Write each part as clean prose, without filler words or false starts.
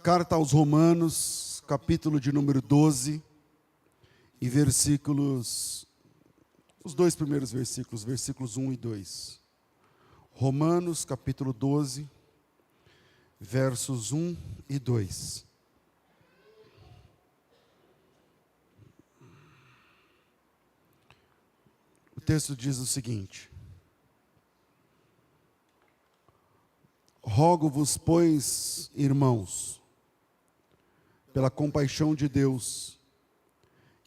Carta aos Romanos, capítulo de número 12, e versículos, os dois primeiros versículos, versículos 1 e 2. Romanos, capítulo 12, versos 1 e 2. O texto diz o seguinte: Rogo-vos, pois, irmãos, pela compaixão de Deus,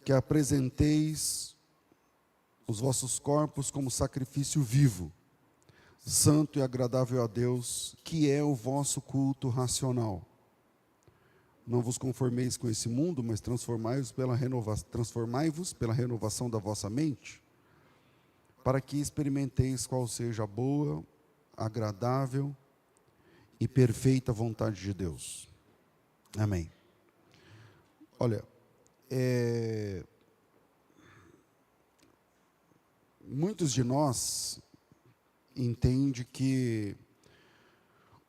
que apresenteis os vossos corpos como sacrifício vivo, santo e agradável a Deus, que é o vosso culto racional. Não vos conformeis com esse mundo, mas transformai-vos pela renovação da vossa mente, para que experimenteis qual seja a boa, agradável e perfeita vontade de Deus. Amém. Olha, muitos de nós entendem que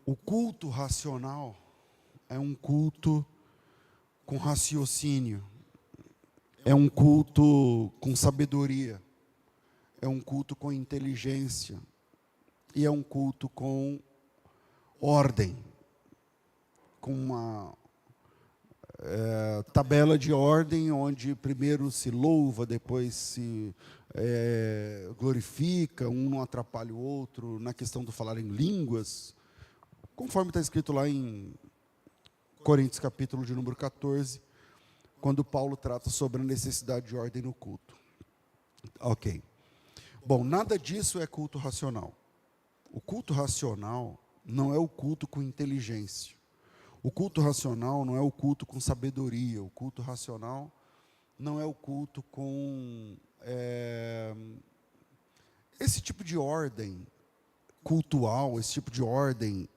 o culto racional é um culto com raciocínio, é um culto com sabedoria, é um culto com inteligência e é um culto com ordem, com uma tabela de ordem, onde primeiro se louva, depois se glorifica, um não atrapalha o outro, na questão do falar em línguas, conforme está escrito lá em Coríntios, capítulo de número 14, quando Paulo trata sobre a necessidade de ordem no culto. Ok. Bom, nada disso é culto racional. O culto racional não é o culto com inteligência. O culto racional não é o culto com sabedoria. O culto racional não é o culto com esse tipo de ordem cultual, esse tipo de ordem,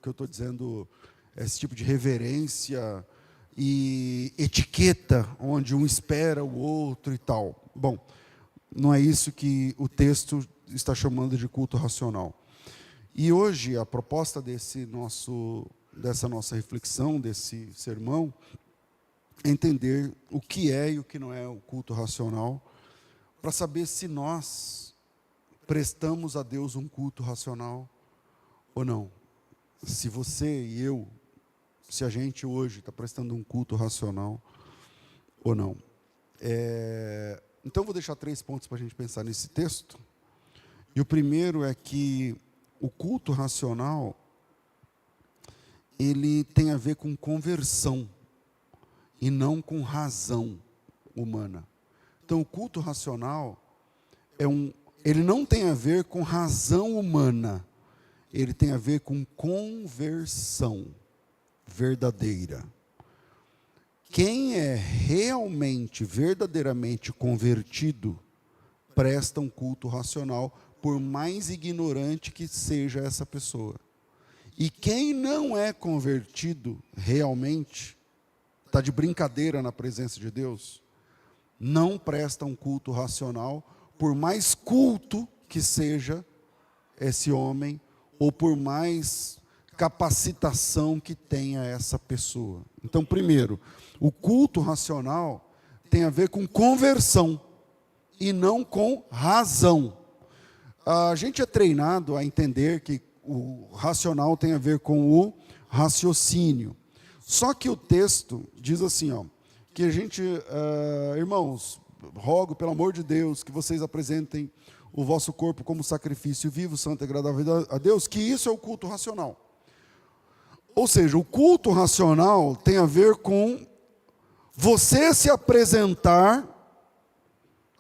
que eu estou dizendo, esse tipo de reverência e etiqueta, onde um espera o outro e tal. Bom, não é isso que o texto está chamando de culto racional. E hoje, a proposta dessa nossa reflexão, desse sermão, é entender o que é e o que não é o culto racional, para saber se nós prestamos a Deus um culto racional ou não. Se você e eu, se a gente hoje está prestando um culto racional ou não. Então, eu vou deixar 3 pontos para a gente pensar nesse texto. E o primeiro é que o culto racional, ele tem a ver com conversão e não com razão humana. Então, o culto racional ele não tem a ver com razão humana, ele tem a ver com conversão verdadeira. Quem é realmente, verdadeiramente convertido, presta um culto racional, por mais ignorante que seja essa pessoa. E quem não é convertido realmente, está de brincadeira na presença de Deus, não presta um culto racional, por mais culto que seja esse homem, ou por mais capacitação que tenha essa pessoa. Então, primeiro, o culto racional tem a ver com conversão, e não com razão. A gente é treinado a entender que o racional tem a ver com o raciocínio. Só que o texto diz assim, que a gente, irmãos, rogo pelo amor de Deus que vocês apresentem o vosso corpo como sacrifício vivo, santo e agradável a Deus, que isso é o culto racional. Ou seja, o culto racional tem a ver com você se apresentar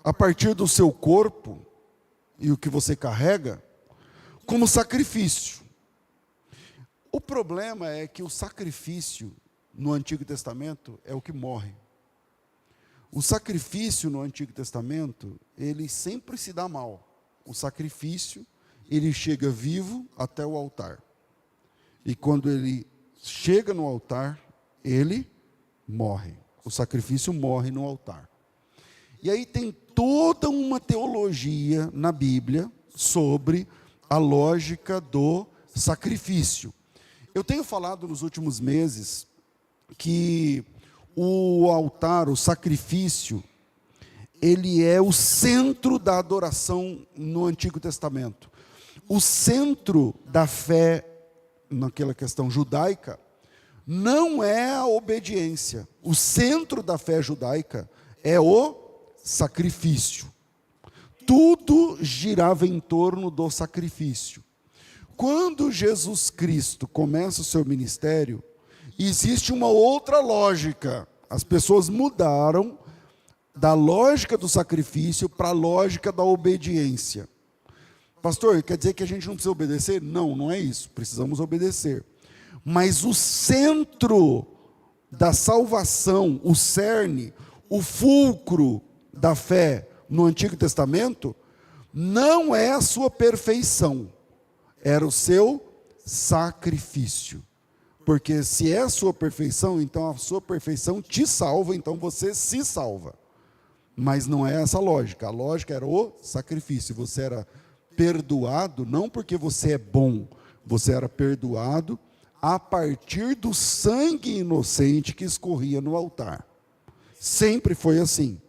a partir do seu corpo e o que você carrega, como sacrifício. O problema é que o sacrifício no Antigo Testamento é o que morre. O sacrifício no Antigo Testamento, ele sempre se dá mal. O sacrifício, ele chega vivo até o altar. E quando ele chega no altar, ele morre. O sacrifício morre no altar. E aí tem toda uma teologia na Bíblia sobre a lógica do sacrifício. Eu tenho falado nos últimos meses que o altar, o sacrifício, ele é o centro da adoração no Antigo Testamento. O centro da fé, naquela questão judaica, não é a obediência. O centro da fé judaica é o sacrifício. Tudo girava em torno do sacrifício. Quando Jesus Cristo começa o seu ministério, existe uma outra lógica. As pessoas mudaram da lógica do sacrifício para a lógica da obediência. Pastor, quer dizer que a gente não precisa obedecer? Não, não é isso. Precisamos obedecer. Mas o centro da salvação, o cerne, o fulcro da fé no Antigo Testamento, não é a sua perfeição. Era o seu sacrifício. Porque se é a sua perfeição, então a sua perfeição te salva, então você se salva. Mas não é essa a lógica. A lógica era o sacrifício. Você era perdoado, não porque você é bom, você era perdoado a partir do sangue inocente que escorria no altar. Sempre foi assim.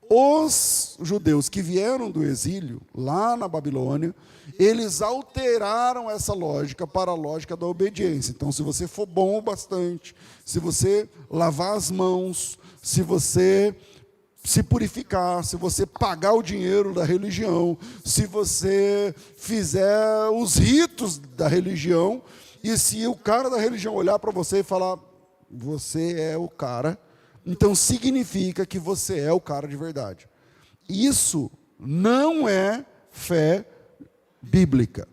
Os judeus que vieram do exílio, lá na Babilônia, eles alteraram essa lógica para a lógica da obediência. Então, se você for bom o bastante, se você lavar as mãos, se você se purificar, se você pagar o dinheiro da religião, se você fizer os ritos da religião, e se o cara da religião olhar para você e falar, você é o cara, então significa que você é o cara de verdade. Isso não é fé bíblica.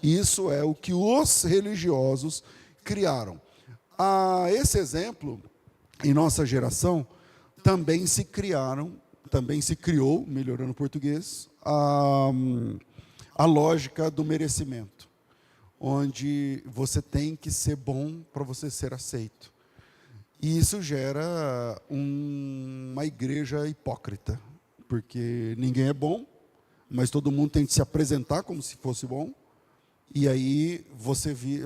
Isso é o que os religiosos criaram. Esse exemplo, em nossa geração, também se criou, melhorando o português, a lógica do merecimento, onde você tem que ser bom para você ser aceito. E isso gera uma igreja hipócrita, porque ninguém é bom, mas todo mundo tem que se apresentar como se fosse bom, e aí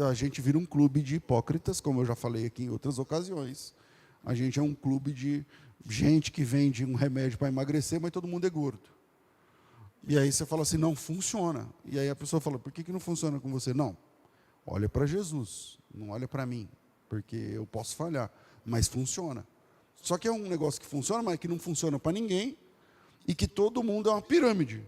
a gente vira um clube de hipócritas, como eu já falei aqui em outras ocasiões. A gente é um clube de gente que vende um remédio para emagrecer, mas todo mundo é gordo. E aí você fala assim, não funciona. E aí a pessoa fala, por que não funciona com você? Não, olha para Jesus, não olha para mim, porque eu posso falhar, mas funciona. Só que é um negócio que funciona, mas que não funciona para ninguém, e que todo mundo é uma pirâmide.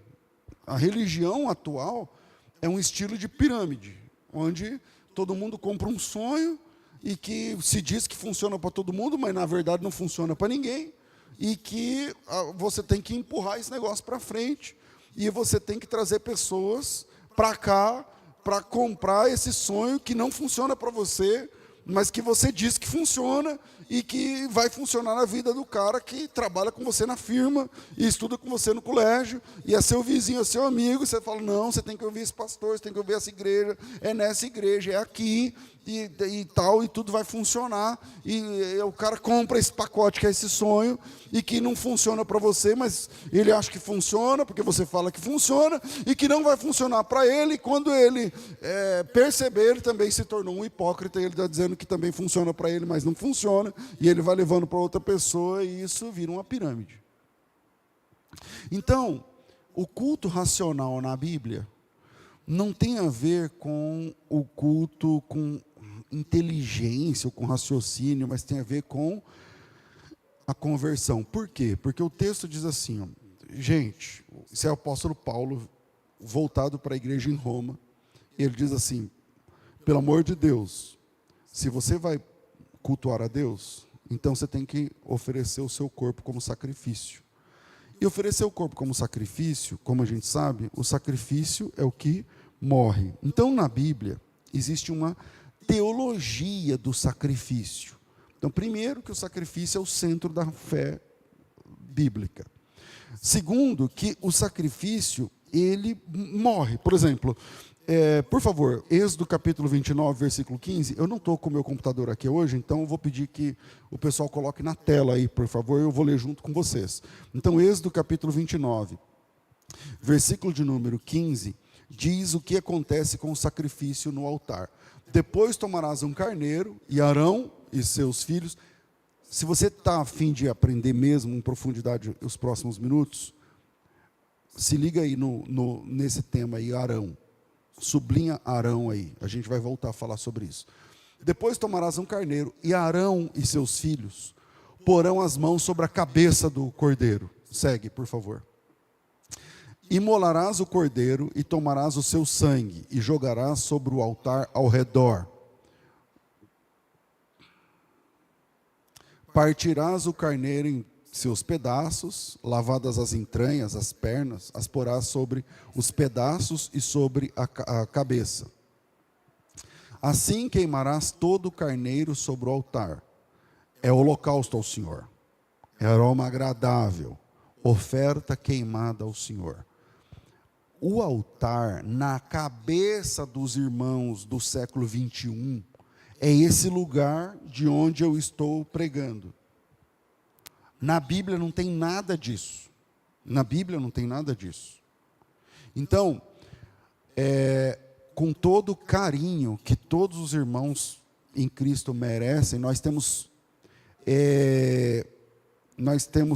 A religião atual é um estilo de pirâmide, onde todo mundo compra um sonho, e que se diz que funciona para todo mundo, mas na verdade não funciona para ninguém, e que você tem que empurrar esse negócio para frente, e você tem que trazer pessoas para cá, para comprar esse sonho que não funciona para você, mas que você diz que funciona, e que vai funcionar na vida do cara que trabalha com você na firma, e estuda com você no colégio, e é seu vizinho, é seu amigo, e você fala, não, você tem que ouvir esse pastor, você tem que ouvir essa igreja, é nessa igreja, é aqui, e tal, e tudo vai funcionar, e o cara compra esse pacote que é esse sonho, e que não funciona para você, mas ele acha que funciona, porque você fala que funciona, e que não vai funcionar para ele, e quando ele perceber, ele também se tornou um hipócrita, e ele está dizendo que também funciona para ele, mas não funciona, e ele vai levando para outra pessoa, e isso vira uma pirâmide. Então, o culto racional na Bíblia não tem a ver com o culto com inteligência ou com raciocínio, mas tem a ver com a conversão. Por quê? Porque o texto diz assim, ó, gente, esse é o apóstolo Paulo voltado para a igreja em Roma, ele diz assim, pelo amor de Deus, se você vai cultuar a Deus, então você tem que oferecer o seu corpo como sacrifício. E oferecer o corpo como sacrifício, como a gente sabe, o sacrifício é o que morre. Então, na Bíblia, existe uma teologia do sacrifício. Então, primeiro, que o sacrifício é o centro da fé bíblica. Segundo, que o sacrifício, ele morre. Por exemplo, por favor, Êxodo capítulo 29, versículo 15. Eu não estou com o meu computador aqui hoje, então eu vou pedir que o pessoal coloque na tela aí, por favor, eu vou ler junto com vocês. Então, Êxodo capítulo 29, versículo de número 15, diz o que acontece com o sacrifício no altar. Depois tomarás um carneiro, e Arão e seus filhos. Se você está a fim de aprender mesmo em profundidade os próximos minutos, se liga aí nesse tema aí, Arão. Sublinha Arão aí, a gente vai voltar a falar sobre isso. Depois tomarás um carneiro, e Arão e seus filhos porão as mãos sobre a cabeça do cordeiro. Segue, por favor. Imolarás o cordeiro e tomarás o seu sangue e jogarás sobre o altar ao redor. Partirás o carneiro em seus pedaços, lavadas as entranhas, as pernas, as porás sobre os pedaços e sobre a cabeça. Assim queimarás todo o carneiro sobre o altar. É holocausto ao Senhor. É aroma agradável, oferta queimada ao Senhor. O altar, na cabeça dos irmãos do século 21, é esse lugar de onde eu estou pregando. Na Bíblia não tem nada disso. Na Bíblia não tem nada disso. Então, com todo o carinho que todos os irmãos em Cristo merecem, nós temos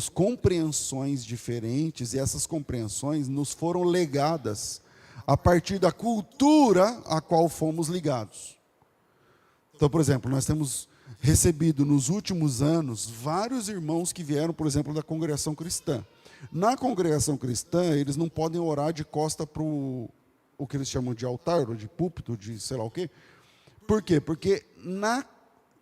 compreensões diferentes, e essas compreensões nos foram legadas a partir da cultura a qual fomos ligados. Então, por exemplo, nós temos recebido nos últimos anos vários irmãos que vieram, por exemplo, da congregação cristã. Na congregação cristã, eles não podem orar de costa para o que eles chamam de altar, ou de púlpito, de sei lá o quê. Por quê? Porque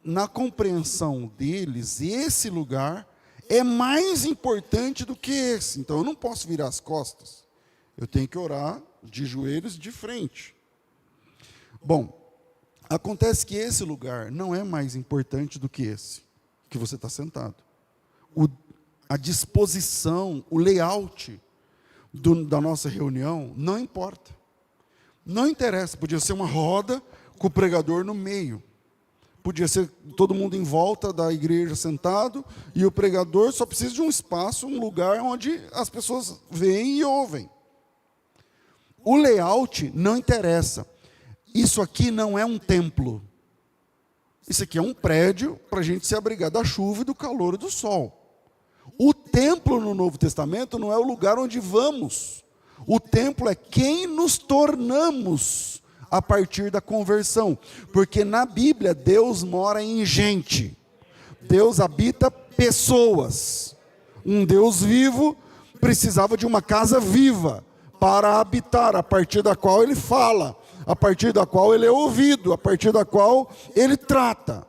na compreensão deles, esse lugar é mais importante do que esse. Então, eu não posso virar as costas. Eu tenho que orar de joelhos de frente. Bom, acontece que esse lugar não é mais importante do que esse, que você está sentado. A disposição, o layout da nossa reunião não importa. Não interessa, podia ser uma roda com o pregador no meio. Podia ser todo mundo em volta da igreja sentado, e o pregador só precisa de um espaço, um lugar onde as pessoas veem e ouvem. O layout não interessa. Isso aqui não é um templo. Isso aqui é um prédio para a gente se abrigar da chuva e do calor e do sol. O templo no Novo Testamento não é o lugar onde vamos. O templo é quem nos tornamos a partir da conversão. Porque na Bíblia, Deus mora em gente. Deus habita pessoas. Um Deus vivo precisava de uma casa viva para habitar, a partir da qual ele fala, a partir da qual ele é ouvido, a partir da qual ele trata.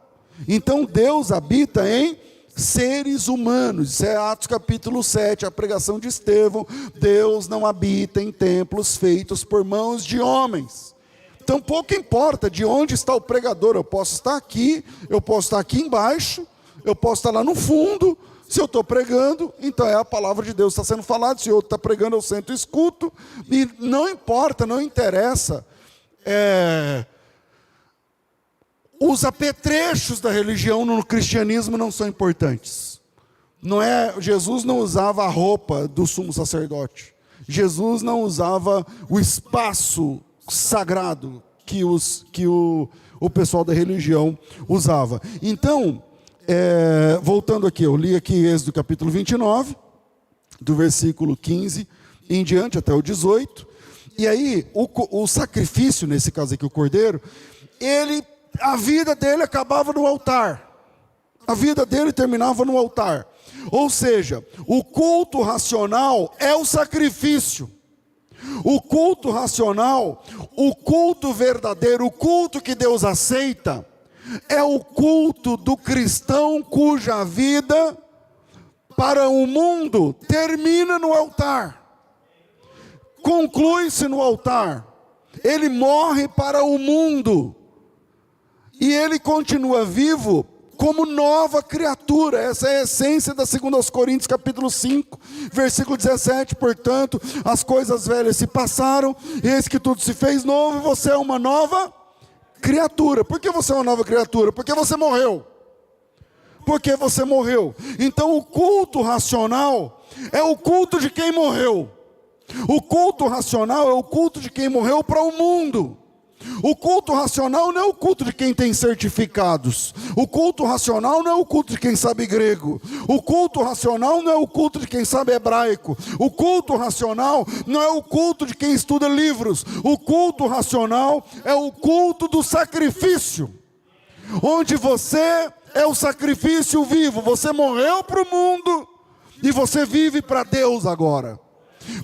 Então Deus habita em seres humanos. Isso é Atos capítulo 7, a pregação de Estevão. Deus não habita em templos feitos por mãos de homens. Então pouco importa de onde está o pregador. Eu posso estar aqui, eu posso estar aqui embaixo, eu posso estar lá no fundo. Se eu estou pregando, então é a palavra de Deus que está sendo falada. Se outro está pregando, eu sento e escuto. E não importa, não interessa os apetrechos da religião no cristianismo não são importantes. Jesus não usava a roupa do sumo sacerdote. Jesus não usava o espaço sagrado que o pessoal da religião usava. Então, voltando aqui, eu li aqui Êxodo capítulo 29, do versículo 15 em diante até o 18. E aí, o sacrifício, nesse caso aqui, o cordeiro, a vida dele acabava no altar. A vida dele terminava no altar. Ou seja, o culto racional é o sacrifício. O culto racional, o culto verdadeiro, o culto que Deus aceita, é o culto do cristão cuja vida para o mundo termina no altar. Conclui-se no altar. Ele morre para o mundo. E ele continua vivo como nova criatura. Essa é a essência da 2 Coríntios capítulo 5, versículo 17. Portanto, as coisas velhas se passaram, eis que tudo se fez novo, e você é uma nova criatura. Por que você é uma nova criatura? Porque você morreu. Porque você morreu. Então o culto racional é o culto de quem morreu. O culto racional é o culto de quem morreu para o mundo. O culto racional não é o culto de quem tem certificados. O culto racional não é o culto de quem sabe grego. O culto racional não é o culto de quem sabe hebraico. O culto racional não é o culto de quem estuda livros. O culto racional é o culto do sacrifício, onde você é o sacrifício vivo. Você morreu para o mundo e você vive para Deus agora.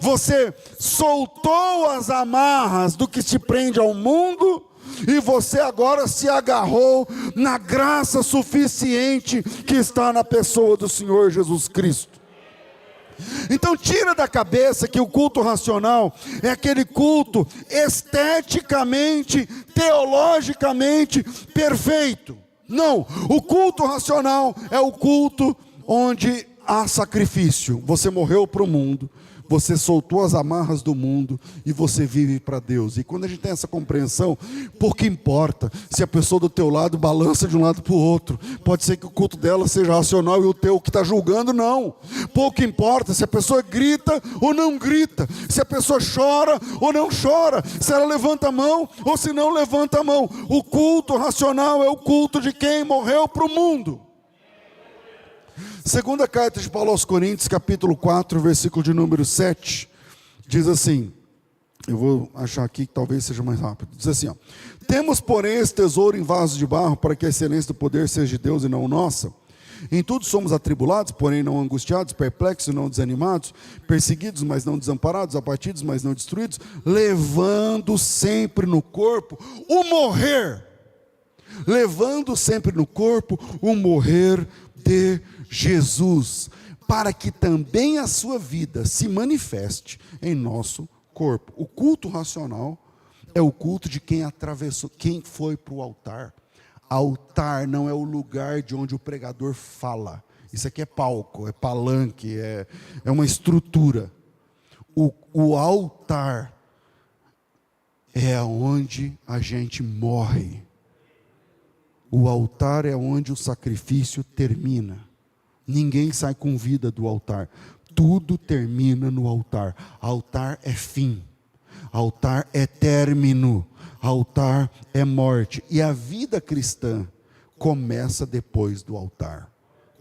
Você soltou as amarras do que te prende ao mundo e você agora se agarrou na graça suficiente que está na pessoa do Senhor Jesus Cristo. Então tira da cabeça que o culto racional é aquele culto esteticamente, teologicamente perfeito. Não, o culto racional é o culto onde há sacrifício. Você morreu para o mundo, você soltou as amarras do mundo e você vive para Deus. E quando a gente tem essa compreensão, pouco importa se a pessoa do teu lado balança de um lado para o outro. Pode ser que o culto dela seja racional e o teu que está julgando, não. Pouco importa se a pessoa grita ou não grita, se a pessoa chora ou não chora, se ela levanta a mão ou se não levanta a mão. O culto racional é o culto de quem morreu para o mundo. Segunda carta de Paulo aos Coríntios, capítulo 4, versículo de número 7, diz assim, eu vou achar aqui que talvez seja mais rápido, diz assim, ó: temos porém esse tesouro em vasos de barro, para que a excelência do poder seja de Deus e não nossa. Em tudo somos atribulados, porém não angustiados, perplexos e não desanimados, perseguidos, mas não desamparados, abatidos, mas não destruídos, levando sempre no corpo o morrer, levando sempre no corpo o morrer de Jesus, para que também a sua vida se manifeste em nosso corpo. O culto racional é o culto de quem atravessou, quem foi para o altar. Altar não é o lugar de onde o pregador fala. Isso aqui é palco, é palanque, é uma estrutura. O altar é onde a gente morre. O altar é onde o sacrifício termina. Ninguém sai com vida do altar. Tudo termina no altar. Altar é fim. Altar é término. Altar é morte. E a vida cristã começa depois do altar.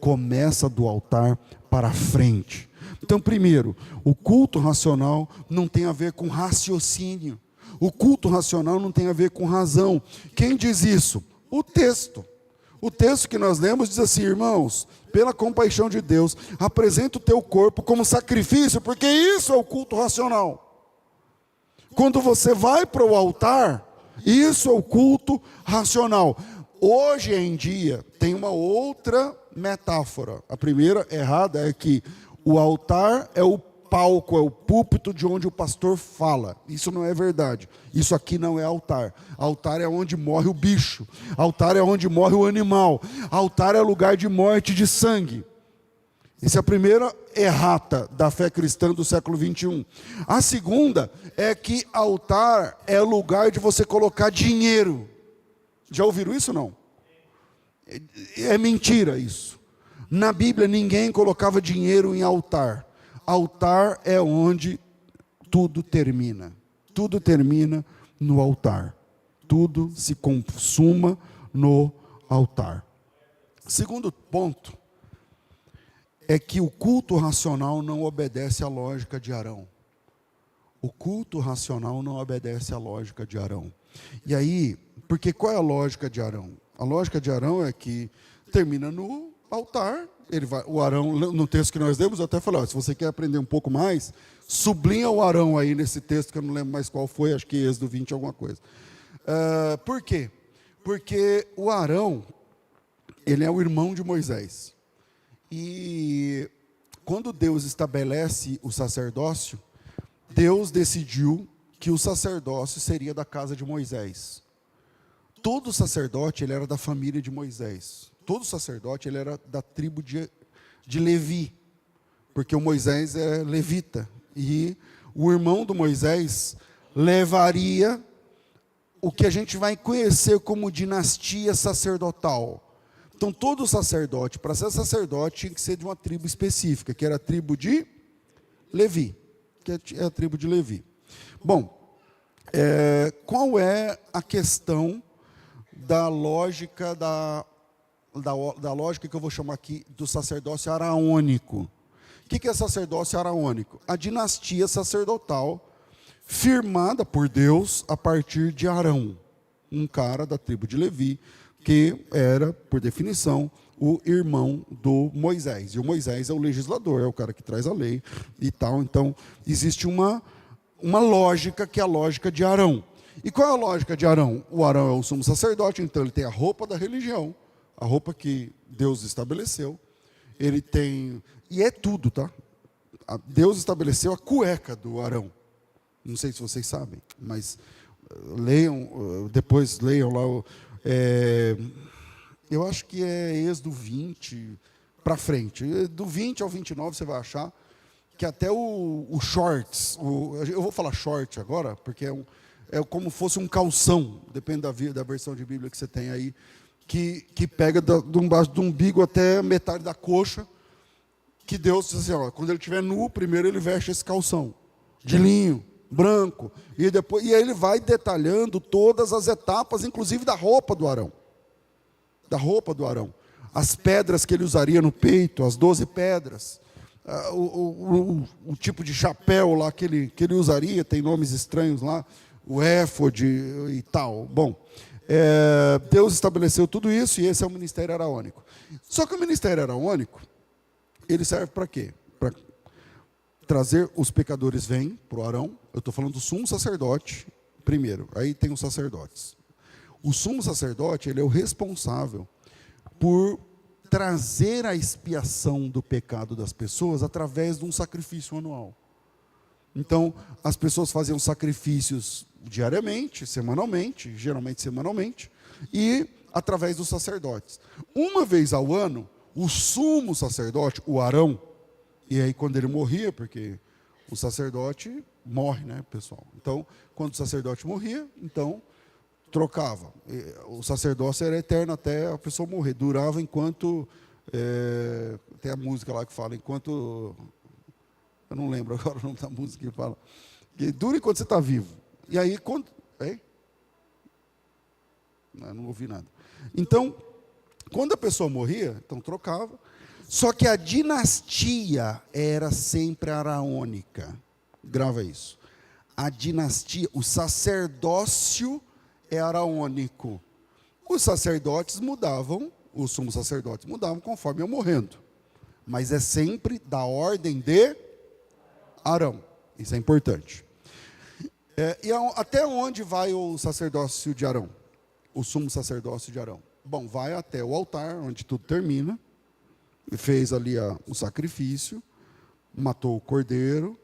Começa do altar para frente. Então, primeiro, o culto racional não tem a ver com raciocínio. O culto racional não tem a ver com razão. Quem diz isso? O texto. O texto que nós lemos diz assim: irmãos, pela compaixão de Deus, apresenta o teu corpo como sacrifício, porque isso é o culto racional. Quando você vai para o altar, isso é o culto racional. Hoje em dia, tem uma outra metáfora. A primeira errada é que o altar é o palco, é o púlpito de onde o pastor fala. Isso não é verdade. Isso aqui não é altar. Altar é onde morre o bicho. Altar é onde morre o animal. Altar é lugar de morte de sangue. Essa é a primeira errata da fé cristã do século 21. A segunda é que altar é lugar de você colocar dinheiro. Já ouviram isso ou não? É mentira isso. Na Bíblia ninguém colocava dinheiro em altar. Altar é onde tudo termina. Tudo termina no altar. Tudo se consuma no altar. Segundo ponto é que o culto racional não obedece à lógica de Arão. O culto racional não obedece à lógica de Arão. E aí, porque qual é a lógica de Arão? A lógica de Arão é que termina no altar. O Arão, no texto que nós lemos, eu até falei, se você quer aprender um pouco mais, sublinha o Arão aí nesse texto, que eu não lembro mais qual foi, acho que Êxodo 20, alguma coisa. Por quê? Porque o Arão, ele é o irmão de Moisés. E quando Deus estabelece o sacerdócio, Deus decidiu que o sacerdócio seria da casa de Moisés. Todo sacerdote, ele era da família de Moisés. Todo sacerdote, ele era da tribo de Levi, porque o Moisés é levita, e o irmão do Moisés levaria o que a gente vai conhecer como dinastia sacerdotal. Então, todo sacerdote, para ser sacerdote, tinha que ser de uma tribo específica, que era a tribo de Levi. é a tribo de Levi. Bom, qual é a questão da lógica da lógica que eu vou chamar aqui do sacerdócio araônico? O que é sacerdócio araônico? A dinastia sacerdotal firmada por Deus a partir de Arão, um cara da tribo de Levi, que era, por definição, o irmão do Moisés. E o Moisés é o legislador, é o cara que traz a lei e tal. Então, existe uma lógica que é a lógica de Arão. E qual é a lógica de Arão? O Arão é o sumo sacerdote, então ele tem a roupa da religião, a roupa que Deus estabeleceu. Ele tem... E é tudo, tá? Deus estabeleceu a cueca do Arão. Não sei se vocês sabem, mas depois leiam lá. Eu acho que é Êxodo 20 para frente. Do 20 ao 29 você vai achar que até o shorts, eu vou falar short agora, porque é como fosse um calção, depende da versão de Bíblia que você tem aí, que pega do umbigo até metade da coxa, que Deus diz assim, quando ele estiver nu, primeiro ele veste esse calção, de linho, branco, e aí ele vai detalhando todas as etapas, inclusive da roupa do Arão. As pedras que ele usaria no peito, as 12 pedras, o tipo de chapéu lá que ele usaria, tem nomes estranhos lá, o éfode e tal. Bom, Deus estabeleceu tudo isso e esse é o ministério araônico. Só que o ministério araônico, ele serve para quê? Para trazer os pecadores vêm para o Arão. Eu estou falando do sumo sacerdote primeiro, aí tem os sacerdotes. O sumo sacerdote, ele é o responsável por trazer a expiação do pecado das pessoas através de um sacrifício anual. Então, as pessoas faziam sacrifícios diariamente, semanalmente, geralmente semanalmente, e através dos sacerdotes. Uma vez ao ano, o sumo sacerdote, o Arão, e aí quando ele morria, porque o sacerdote morre, né, pessoal? Então, quando o sacerdote morria, então trocava. O sacerdócio era eterno até a pessoa morrer. Durava enquanto... tem a música lá que fala, enquanto... Eu não lembro agora o nome da música que fala. Que dura enquanto você está vivo. E aí, quando... Não ouvi nada. Então, quando a pessoa morria, então trocava. Só que a dinastia era sempre araônica. Grava isso. A dinastia, o sacerdócio é araônico. Os sacerdotes mudavam, os sumos sacerdotes mudavam conforme iam morrendo. Mas é sempre da ordem de Arão. Isso é importante. E até onde vai o sacerdócio de Arão? O sumo sacerdócio de Arão? Bom, vai até o altar, onde tudo termina. Fez ali o sacrifício, matou o cordeiro,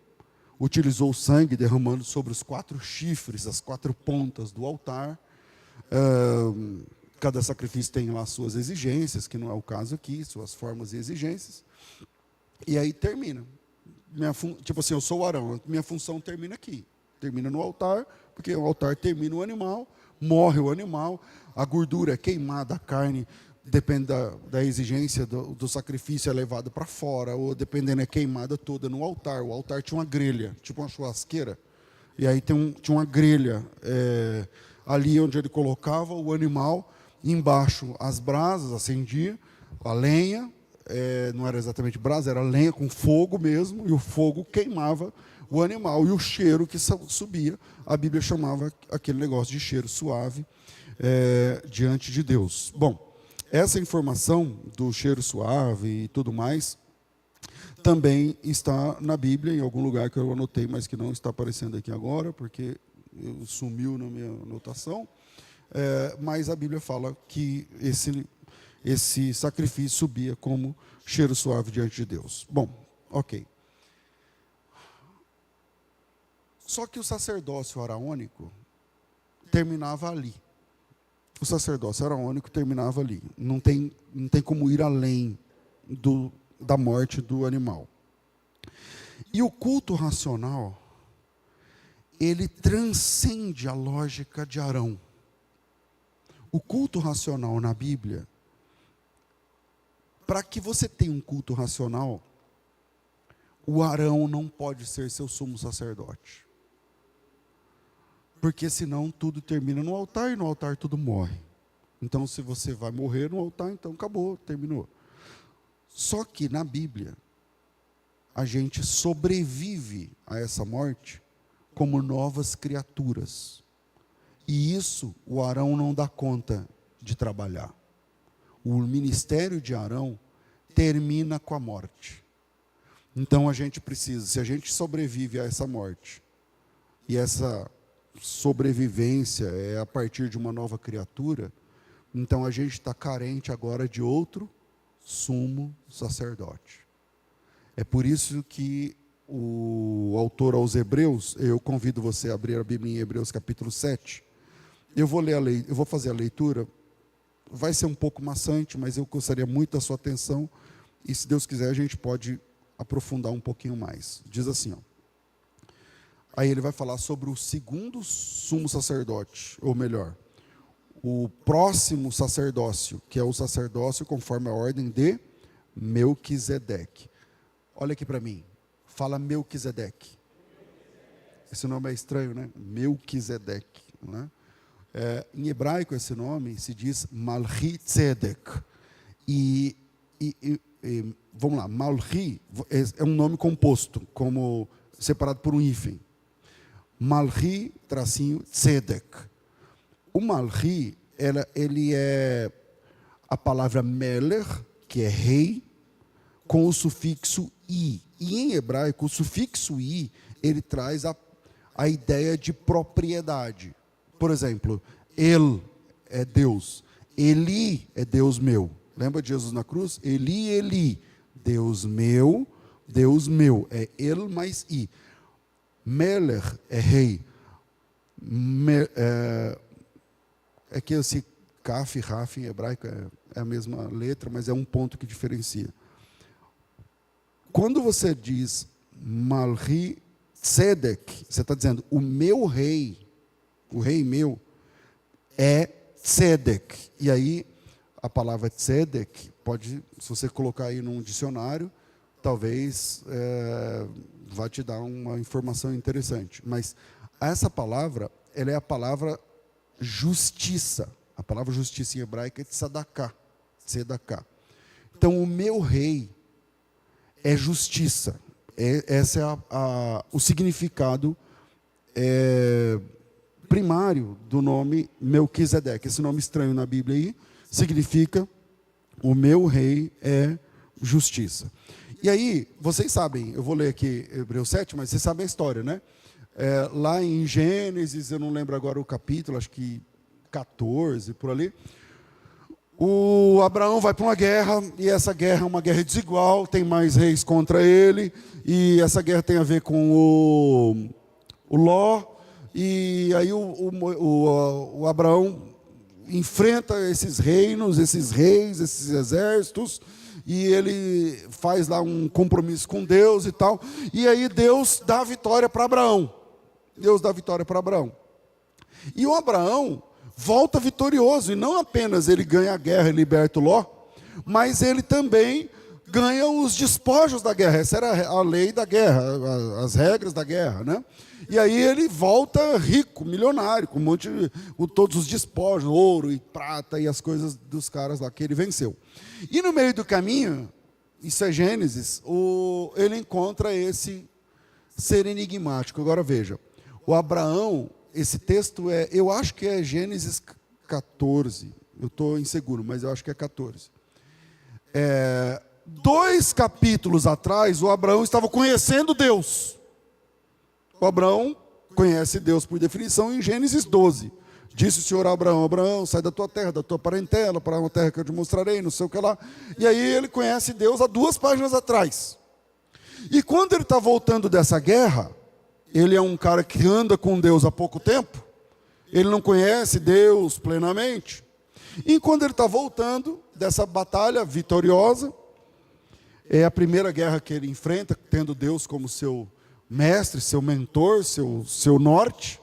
utilizou o sangue derramando sobre os 4 chifres, as 4 pontas do altar. Cada sacrifício tem lá suas exigências, que não é o caso aqui, suas formas e exigências. E aí termina. Tipo assim, eu sou o Arão, minha função termina aqui. Termina no altar, porque o altar termina o animal, morre o animal, a gordura é queimada, a carne, depende da exigência do sacrifício, é levada para fora, ou dependendo, é queimada toda no altar. O altar tinha uma grelha, tipo uma churrasqueira, e aí tinha uma grelha ali onde ele colocava o animal, embaixo as brasas, acendia, a lenha, não era exatamente brasa, era lenha com fogo mesmo, e o fogo queimava o animal, e o cheiro que subia, a Bíblia chamava aquele negócio de cheiro suave diante de Deus. Bom, essa informação do cheiro suave e tudo mais, também está na Bíblia, em algum lugar que eu anotei, mas que não está aparecendo aqui agora, porque sumiu na minha anotação, mas a Bíblia fala que esse sacrifício subia como cheiro suave diante de Deus. Bom, ok. Só que o sacerdócio araônico terminava ali. O sacerdócio araônico terminava ali. Não tem como ir além da morte do animal. E o culto racional, ele transcende a lógica de Arão. O culto racional na Bíblia, para que você tenha um culto racional, o Arão não pode ser seu sumo sacerdote. Porque senão tudo termina no altar e no altar tudo morre. Então se você vai morrer no altar, então acabou, terminou. Só que na Bíblia, a gente sobrevive a essa morte como novas criaturas. E isso o Arão não dá conta de trabalhar. O ministério de Arão termina com a morte. Então a gente precisa, se a gente sobrevive a essa morte, e essa sobrevivência é a partir de uma nova criatura, então a gente está carente agora de outro sumo sacerdote. É por isso que o autor aos Hebreus, eu convido você a abrir a Bíblia em Hebreus capítulo 7. Eu vou fazer a leitura, vai ser um pouco maçante, mas eu gostaria muito da sua atenção, e se Deus quiser a gente pode aprofundar um pouquinho mais. Diz assim, ó. Aí ele vai falar sobre o segundo sumo sacerdote, ou melhor, o próximo sacerdócio, que é o sacerdócio conforme a ordem de Melquisedeque. Olha aqui para mim, fala Melquisedeque. Esse nome é estranho, né? Melquisedeque, né? Em hebraico esse nome se diz Malchi-Tzedek. E vamos lá, Malchi é um nome composto, como separado por um hífen. Malchi-Tzedek. O Malchi, ele é a palavra Meler, que é rei, com o sufixo I. E em hebraico, o sufixo I, ele traz a ideia de propriedade. Por exemplo, El é Deus, Eli é Deus meu. Lembra de Jesus na cruz? Eli, Eli, Deus meu, é El mais I. Meler é rei. É que esse Kaf, Raf em hebraico é a mesma letra, mas é um ponto que diferencia. Quando você diz Malchi Tzedek, você está dizendo, o meu rei, o rei meu, é Tzedek. E aí, a palavra Tzedek, pode, se você colocar aí num dicionário, talvez vá te dar uma informação interessante. Mas essa palavra, ela é a palavra justiça. A palavra justiça em hebraico é tzedakah. Então, o meu rei é justiça. Esse é o significado primário do nome Melquisedeque. Esse nome estranho na Bíblia aí significa o meu rei é justiça. E aí, vocês sabem, eu vou ler aqui Hebreus 7, mas vocês sabem a história, né? Lá em Gênesis, eu não lembro agora o capítulo, acho que 14, por ali. O Abraão vai para uma guerra, e essa guerra é uma guerra desigual, tem mais reis contra ele, e essa guerra tem a ver com o Ló, e aí o Abraão enfrenta esses reinos, esses reis, esses exércitos, e ele faz lá um compromisso com Deus e tal, e aí Deus dá a vitória para Abraão. E o Abraão volta vitorioso, e não apenas ele ganha a guerra e liberta o Ló, mas ele também ganha os despojos da guerra. Essa era a lei da guerra, as regras da guerra, né? E aí ele volta rico, milionário, com todos os despojos, ouro e prata e as coisas dos caras lá que ele venceu. E no meio do caminho, isso é Gênesis, ele encontra esse ser enigmático. Agora veja, o Abraão, esse texto eu acho que é Gênesis 14, eu estou inseguro, mas eu acho que é 14. 2 capítulos atrás, o Abraão estava conhecendo Deus. O Abraão conhece Deus por definição em Gênesis 12. Disse o Senhor a Abraão: Abraão, sai da tua terra, da tua parentela, para uma terra que eu te mostrarei, não sei o que lá. E aí ele conhece Deus há 2 páginas atrás. E quando ele está voltando dessa guerra, ele é um cara que anda com Deus há pouco tempo, ele não conhece Deus plenamente. E quando ele está voltando dessa batalha vitoriosa, é a primeira guerra que ele enfrenta, tendo Deus como seu mestre, seu mentor, seu norte,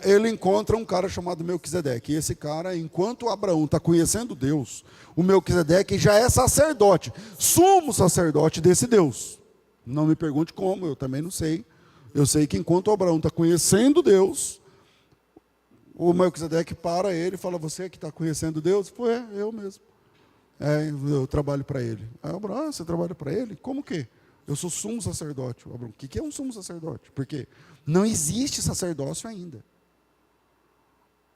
ele encontra um cara chamado Melquisedeque. E esse cara, enquanto Abraão está conhecendo Deus, o Melquisedeque já é sacerdote, sumo sacerdote desse Deus. Não me pergunte como, eu também não sei. Eu sei que enquanto Abraão está conhecendo Deus, o Melquisedeque para ele e fala, você que está conhecendo Deus? Pô, eu mesmo. Eu trabalho para ele. Aí Abraão, você trabalha para ele? Como que? Eu sou sumo sacerdote. Abraão, o que é um sumo sacerdote? Porque não existe sacerdócio ainda.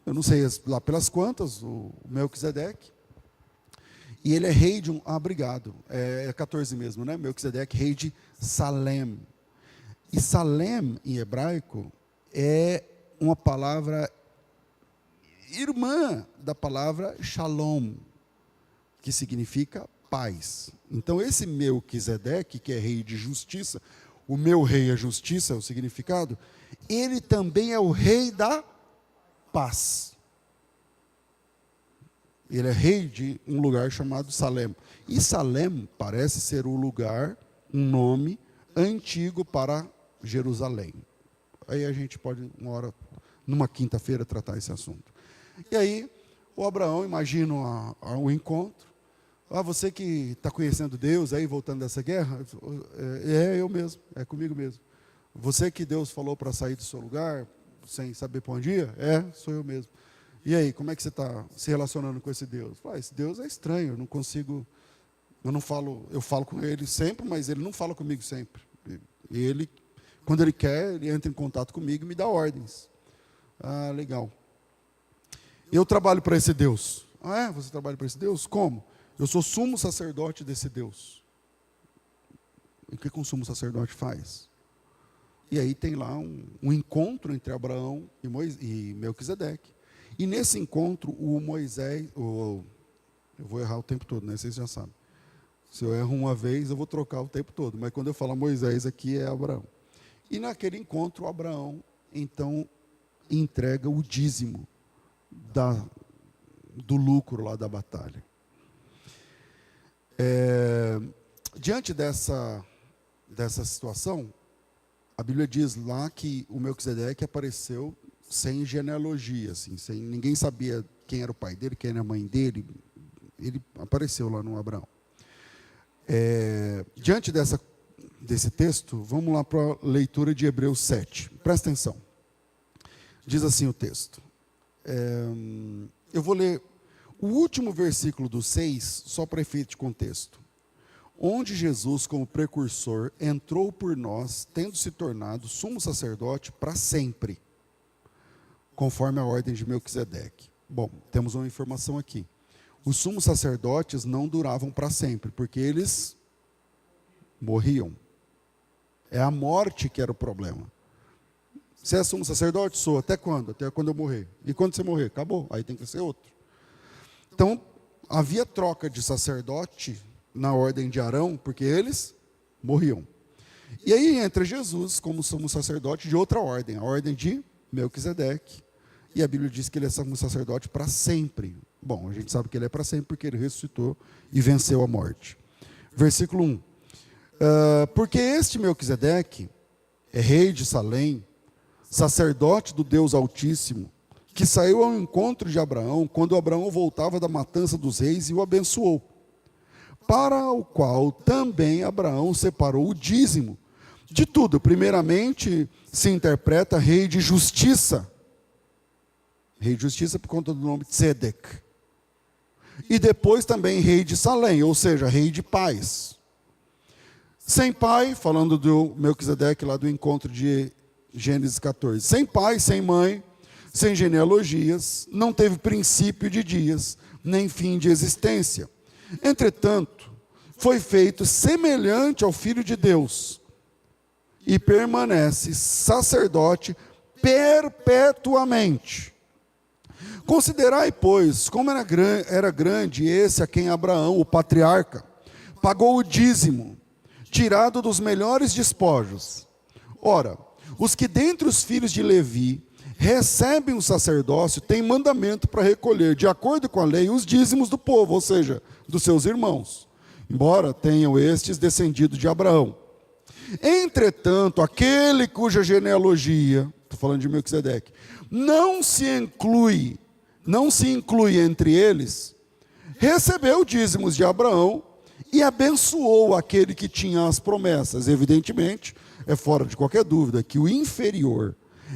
Eu não sei lá pelas quantas, o Melquisedeque. E ele é rei de um... obrigado. É 14 mesmo, né? Melquisedeque, rei de Salem. E Salem, em hebraico, é uma palavra irmã da palavra Shalom, que significa paz. Então, esse Melquisedeque, que é rei de justiça, o meu rei é justiça, é o significado, ele também é o rei da paz. Ele é rei de um lugar chamado Salem. E Salem parece ser um lugar, um nome antigo para Jerusalém. Aí a gente pode, uma hora, numa quinta-feira, tratar esse assunto. E aí, o Abraão, imagina o encontro. Você que está conhecendo Deus, aí voltando dessa guerra, eu mesmo, é comigo mesmo. Você que Deus falou para sair do seu lugar, sem saber para onde ia? Sou eu mesmo. E aí, como é que você está se relacionando com esse Deus? Esse Deus é estranho, eu não consigo, eu falo com ele sempre, mas ele não fala comigo sempre. Ele, quando ele quer, ele entra em contato comigo e me dá ordens. Legal. Eu trabalho para esse Deus. Você trabalha para esse Deus? Como? Eu sou sumo sacerdote desse Deus. E o que um sumo sacerdote faz? E aí tem lá um encontro entre Abraão e Melquisedeque. E nesse encontro, o Moisés... eu vou errar o tempo todo, né? Vocês já sabem. Se eu erro uma vez, eu vou trocar o tempo todo. Mas quando eu falo Moisés, aqui é Abraão. E naquele encontro, Abraão, então, entrega o dízimo do lucro lá da batalha. Diante dessa situação, a Bíblia diz lá que o Melquisedeque apareceu sem genealogia, assim, ninguém sabia quem era o pai dele, quem era a mãe dele. Ele apareceu lá no Abraão. Diante desse texto, vamos lá para a leitura de Hebreus 7. Presta atenção. Diz assim o texto. Eu vou ler o último versículo do 6, só para efeito de contexto. Onde Jesus, como precursor, entrou por nós, tendo se tornado sumo sacerdote para sempre, conforme a ordem de Melquisedeque. Bom, temos uma informação aqui. Os sumos sacerdotes não duravam para sempre, porque eles morriam. É a morte que era o problema. Você é sumo sacerdote? Sou. Até quando? Até quando eu morrer. E quando você morrer? Acabou. Aí tem que ser outro. Então, havia troca de sacerdote na ordem de Arão, porque eles morriam. E aí entra Jesus como sumo sacerdote de outra ordem, a ordem de Melquisedeque. E a Bíblia diz que ele é sumo sacerdote para sempre. Bom, a gente sabe que ele é para sempre porque ele ressuscitou e venceu a morte. Versículo 1. Porque este Melquisedeque é rei de Salém, sacerdote do Deus Altíssimo, que saiu ao encontro de Abraão, quando Abraão voltava da matança dos reis e o abençoou, para o qual também Abraão separou o dízimo de tudo. Primeiramente, se interpreta rei de justiça. Rei de justiça por conta do nome Tzedek. E depois também rei de Salém, ou seja, rei de paz. Sem pai, falando do Melquisedeque lá do encontro de Gênesis 14. Sem pai, sem mãe, sem genealogias, não teve princípio de dias, nem fim de existência. Entretanto, foi feito semelhante ao Filho de Deus e permanece sacerdote perpetuamente. Considerai, pois, como era grande esse a quem Abraão, o patriarca, pagou o dízimo, tirado dos melhores despojos. Ora, os que dentre os filhos de Levi recebem o sacerdócio têm mandamento para recolher, de acordo com a lei, os dízimos do povo, ou seja, dos seus irmãos, embora tenham estes descendido de Abraão. Entretanto, aquele cuja genealogia, estou falando de Melquisedeque, não se inclui entre eles, recebeu dízimos de Abraão e abençoou aquele que tinha as promessas. Evidentemente, é fora de qualquer dúvida que o inferior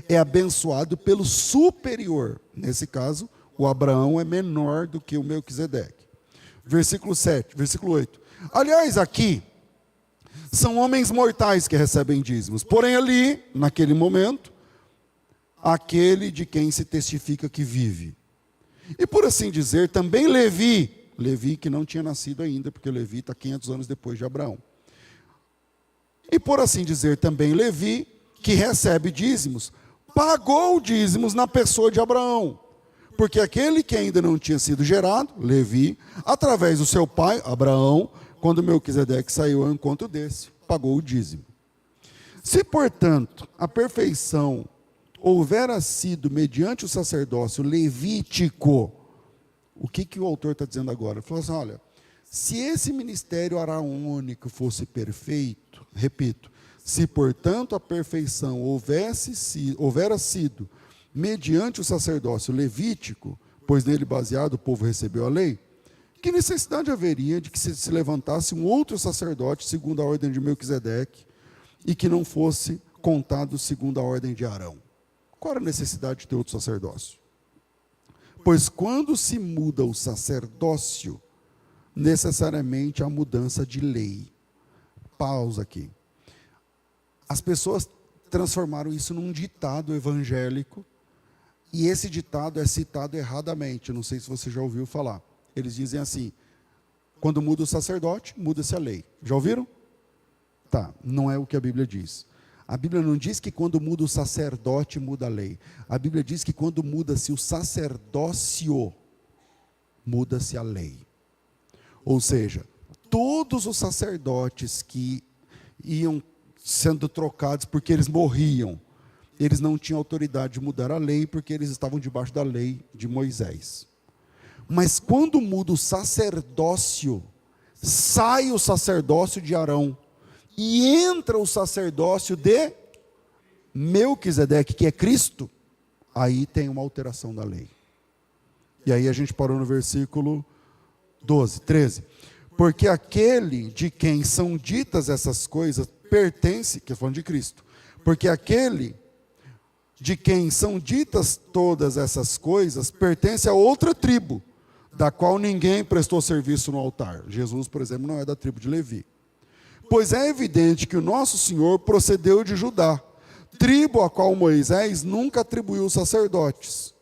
é abençoado pelo superior. Nesse caso, o Abraão é menor do que o Melquisedeque. Versículo 7, versículo 8. Aliás, aqui, são homens mortais que recebem dízimos. Porém, ali, naquele momento, aquele de quem se testifica que vive. E por assim dizer, também Levi que não tinha nascido ainda, porque Levi está 500 anos depois de Abraão. E por assim dizer, também Levi, que recebe dízimos, pagou dízimos na pessoa de Abraão. Porque aquele que ainda não tinha sido gerado, Levi, através do seu pai, Abraão, quando Melquisedeque saiu ao encontro desse, pagou o dízimo. Se, portanto, a perfeição houvera sido mediante o sacerdócio levítico, o que o autor está dizendo agora? Ele falou assim, olha, se esse ministério araônico fosse perfeito, repito, se, portanto, a perfeição houvera sido mediante o sacerdócio levítico, pois nele baseado o povo recebeu a lei, que necessidade haveria de que se levantasse um outro sacerdote segundo a ordem de Melquisedeque e que não fosse contado segundo a ordem de Arão? Qual era a necessidade de ter outro sacerdócio? Pois quando se muda o sacerdócio, necessariamente há mudança de lei. Pausa aqui. As pessoas transformaram isso num ditado evangélico, e esse ditado é citado erradamente. Eu não sei se você já ouviu falar. Eles dizem assim, quando muda o sacerdote, muda-se a lei. Já ouviram? Tá, não é o que a Bíblia diz. A Bíblia não diz que quando muda o sacerdote, muda a lei. A Bíblia diz que quando muda-se o sacerdócio, muda-se a lei. Ou seja, todos os sacerdotes que iam sendo trocados porque eles morriam, eles não tinham autoridade de mudar a lei porque eles estavam debaixo da lei de Moisés. Mas quando muda o sacerdócio, sai o sacerdócio de Arão e entra o sacerdócio de Melquisedeque, que é Cristo, aí tem uma alteração da lei. E aí a gente parou no versículo 12, 13. Porque aquele de quem são ditas essas coisas pertence, que é falando de Cristo, porque aquele de quem são ditas todas essas coisas pertence a outra tribo, da qual ninguém prestou serviço no altar. Jesus, por exemplo, não é da tribo de Levi. Pois é evidente que o nosso Senhor procedeu de Judá, tribo a qual Moisés nunca atribuiu sacerdotes.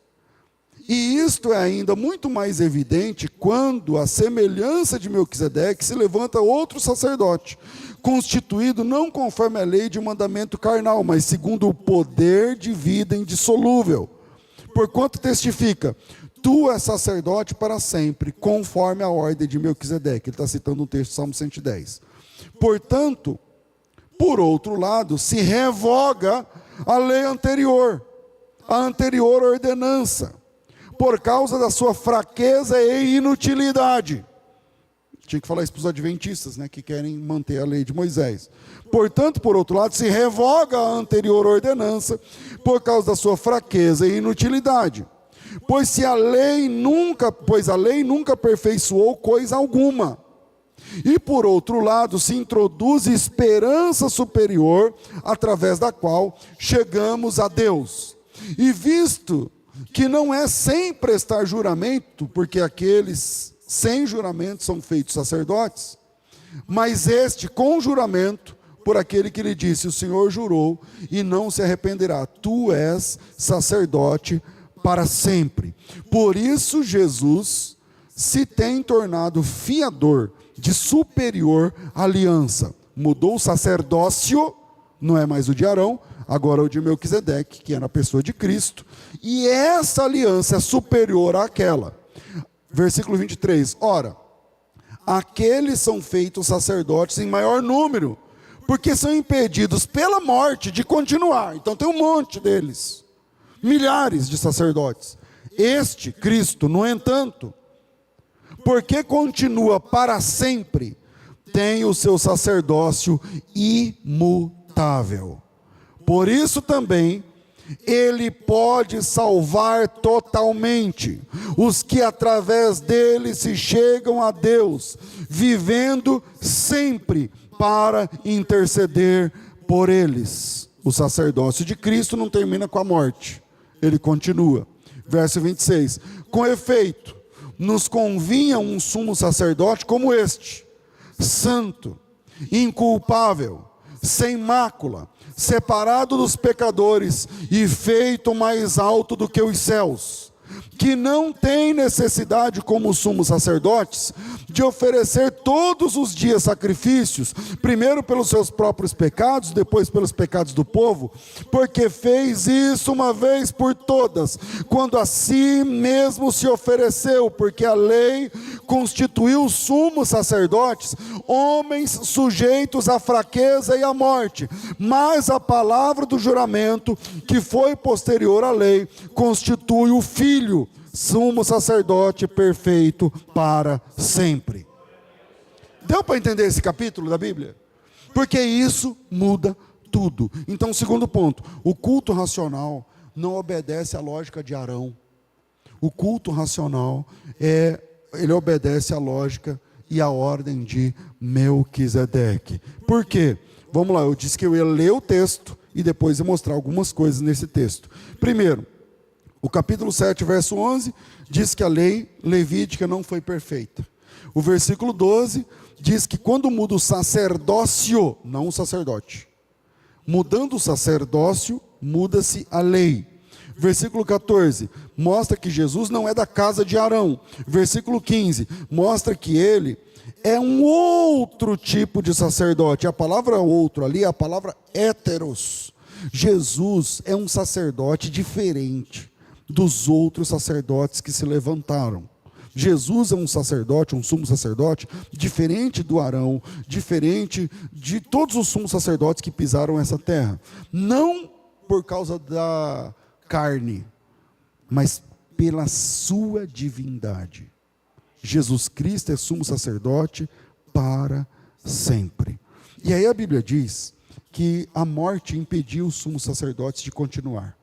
E isto é ainda muito mais evidente quando, à semelhança de Melquisedeque, se levanta outro sacerdote, constituído não conforme a lei de mandamento carnal, mas segundo o poder de vida indissolúvel. Porquanto testifica, tu és sacerdote para sempre, conforme a ordem de Melquisedeque. Ele está citando um texto do Salmo 110. Portanto, por outro lado, se revoga a lei anterior, a anterior ordenança, por causa da sua fraqueza e inutilidade. Tinha que falar isso para os adventistas, né, que querem manter a lei de Moisés. Portanto, por outro lado, se revoga a anterior ordenança, por causa da sua fraqueza e inutilidade. Pois a lei nunca aperfeiçoou coisa alguma. E por outro lado, se introduz esperança superior, através da qual chegamos a Deus. E visto que não é sem prestar juramento, porque aqueles sem juramento são feitos sacerdotes, mas este com juramento, por aquele que lhe disse, o Senhor jurou e não se arrependerá, tu és sacerdote para sempre. Por isso Jesus se tem tornado fiador de superior aliança. Mudou o sacerdócio, não é mais o de Arão, agora é o de Melquisedeque, que é na pessoa de Cristo, e essa aliança é superior àquela. Versículo 23, ora, aqueles são feitos sacerdotes em maior número, porque são impedidos pela morte de continuar. Então tem um monte deles, milhares de sacerdotes. Este, Cristo, no entanto, porque continua para sempre, tem o seu sacerdócio imutável. Por isso também, Ele pode salvar totalmente os que através dele se chegam a Deus, vivendo sempre para interceder por eles. O sacerdócio de Cristo não termina com a morte, ele continua. Verso 26, com efeito, nos convinha um sumo sacerdote como este, santo, inculpável, sem mácula, separado dos pecadores e feito mais alto do que os céus, que não tem necessidade, como os sumos sacerdotes, de oferecer todos os dias sacrifícios, primeiro pelos seus próprios pecados, depois pelos pecados do povo, porque fez isso uma vez por todas, quando a si mesmo se ofereceu, porque a lei constituiu sumos sacerdotes, homens sujeitos à fraqueza e à morte, mas a palavra do juramento, que foi posterior à lei, constitui o Filho, sumo sacerdote perfeito para sempre. Deu para entender esse capítulo da Bíblia? Porque isso muda tudo. Então, segundo ponto, o culto racional não obedece à lógica de Arão. O culto racional ele obedece à lógica e à ordem de Melquisedeque. Por quê? Vamos lá, eu disse que eu ia ler o texto e depois ia mostrar algumas coisas nesse texto. Primeiro, o capítulo 7, verso 11, diz que a lei levítica não foi perfeita. O versículo 12 diz que quando muda o sacerdócio, não o sacerdote, mudando o sacerdócio, muda-se a lei. Versículo 14, mostra que Jesus não é da casa de Arão. Versículo 15, mostra que ele é um outro tipo de sacerdote. A palavra outro ali é a palavra héteros. Jesus é um sacerdote diferente dos outros sacerdotes que se levantaram. Jesus é um sacerdote, um sumo sacerdote, diferente do Arão, diferente de todos os sumos sacerdotes que pisaram essa terra. Não por causa da carne, mas pela sua divindade. Jesus Cristo é sumo sacerdote para sempre. E aí a Bíblia diz que a morte impediu os sumos sacerdotes de continuar.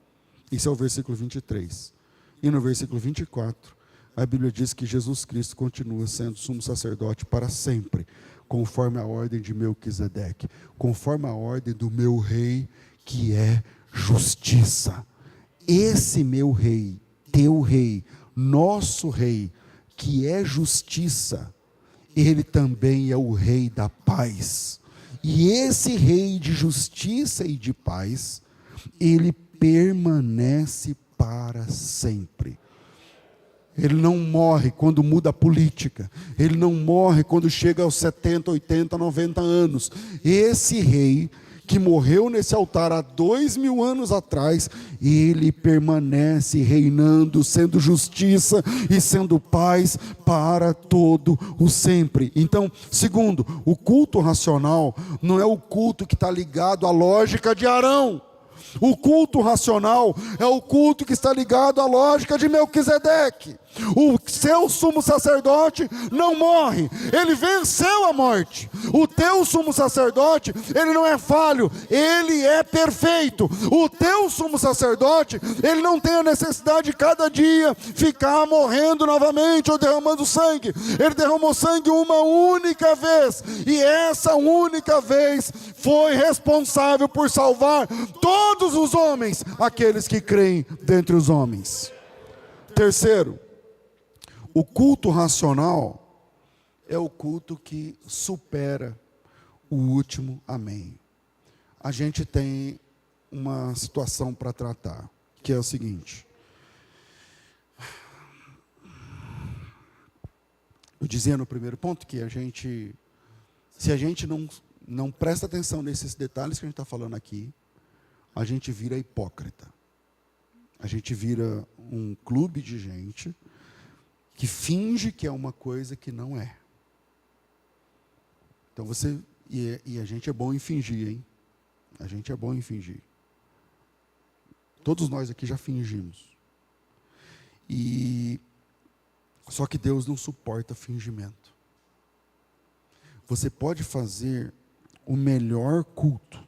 Isso é o versículo 23. E no versículo 24, a Bíblia diz que Jesus Cristo continua sendo sumo sacerdote para sempre, conforme a ordem de Melquisedeque, conforme a ordem do meu rei, que é justiça. Esse meu rei, teu rei, nosso rei, que é justiça, ele também é o rei da paz. E esse rei de justiça e de paz, ele permanece para sempre. Ele não morre quando muda a política. Ele não morre quando chega aos 70, 80, 90 anos. Esse rei que morreu nesse altar há 2000 anos atrás, ele permanece reinando, sendo justiça e sendo paz para todo o sempre. Então, segundo, o culto racional não é o culto que está ligado à lógica de Arão. O culto racional é o culto que está ligado à lógica de Melquisedeque. O seu sumo sacerdote não morre, ele venceu a morte. O teu sumo sacerdote, ele não é falho, ele é perfeito. O teu sumo sacerdote, ele não tem a necessidade de cada dia ficar morrendo novamente ou derramando sangue. Ele derramou sangue uma única vez, e essa única vez foi responsável por salvar todos os homens, aqueles que creem dentre os homens. Terceiro, o culto racional é o culto que supera o último amém. A gente tem uma situação para tratar, que é o seguinte. Eu dizia no primeiro ponto que se a gente não presta atenção nesses detalhes que a gente está falando aqui, a gente vira hipócrita. A gente vira um clube de gente que finge que é uma coisa que não é. Então e a gente é bom em fingir, hein? A gente é bom em fingir. Todos nós aqui já fingimos. Só que Deus não suporta fingimento. Você pode fazer o melhor culto,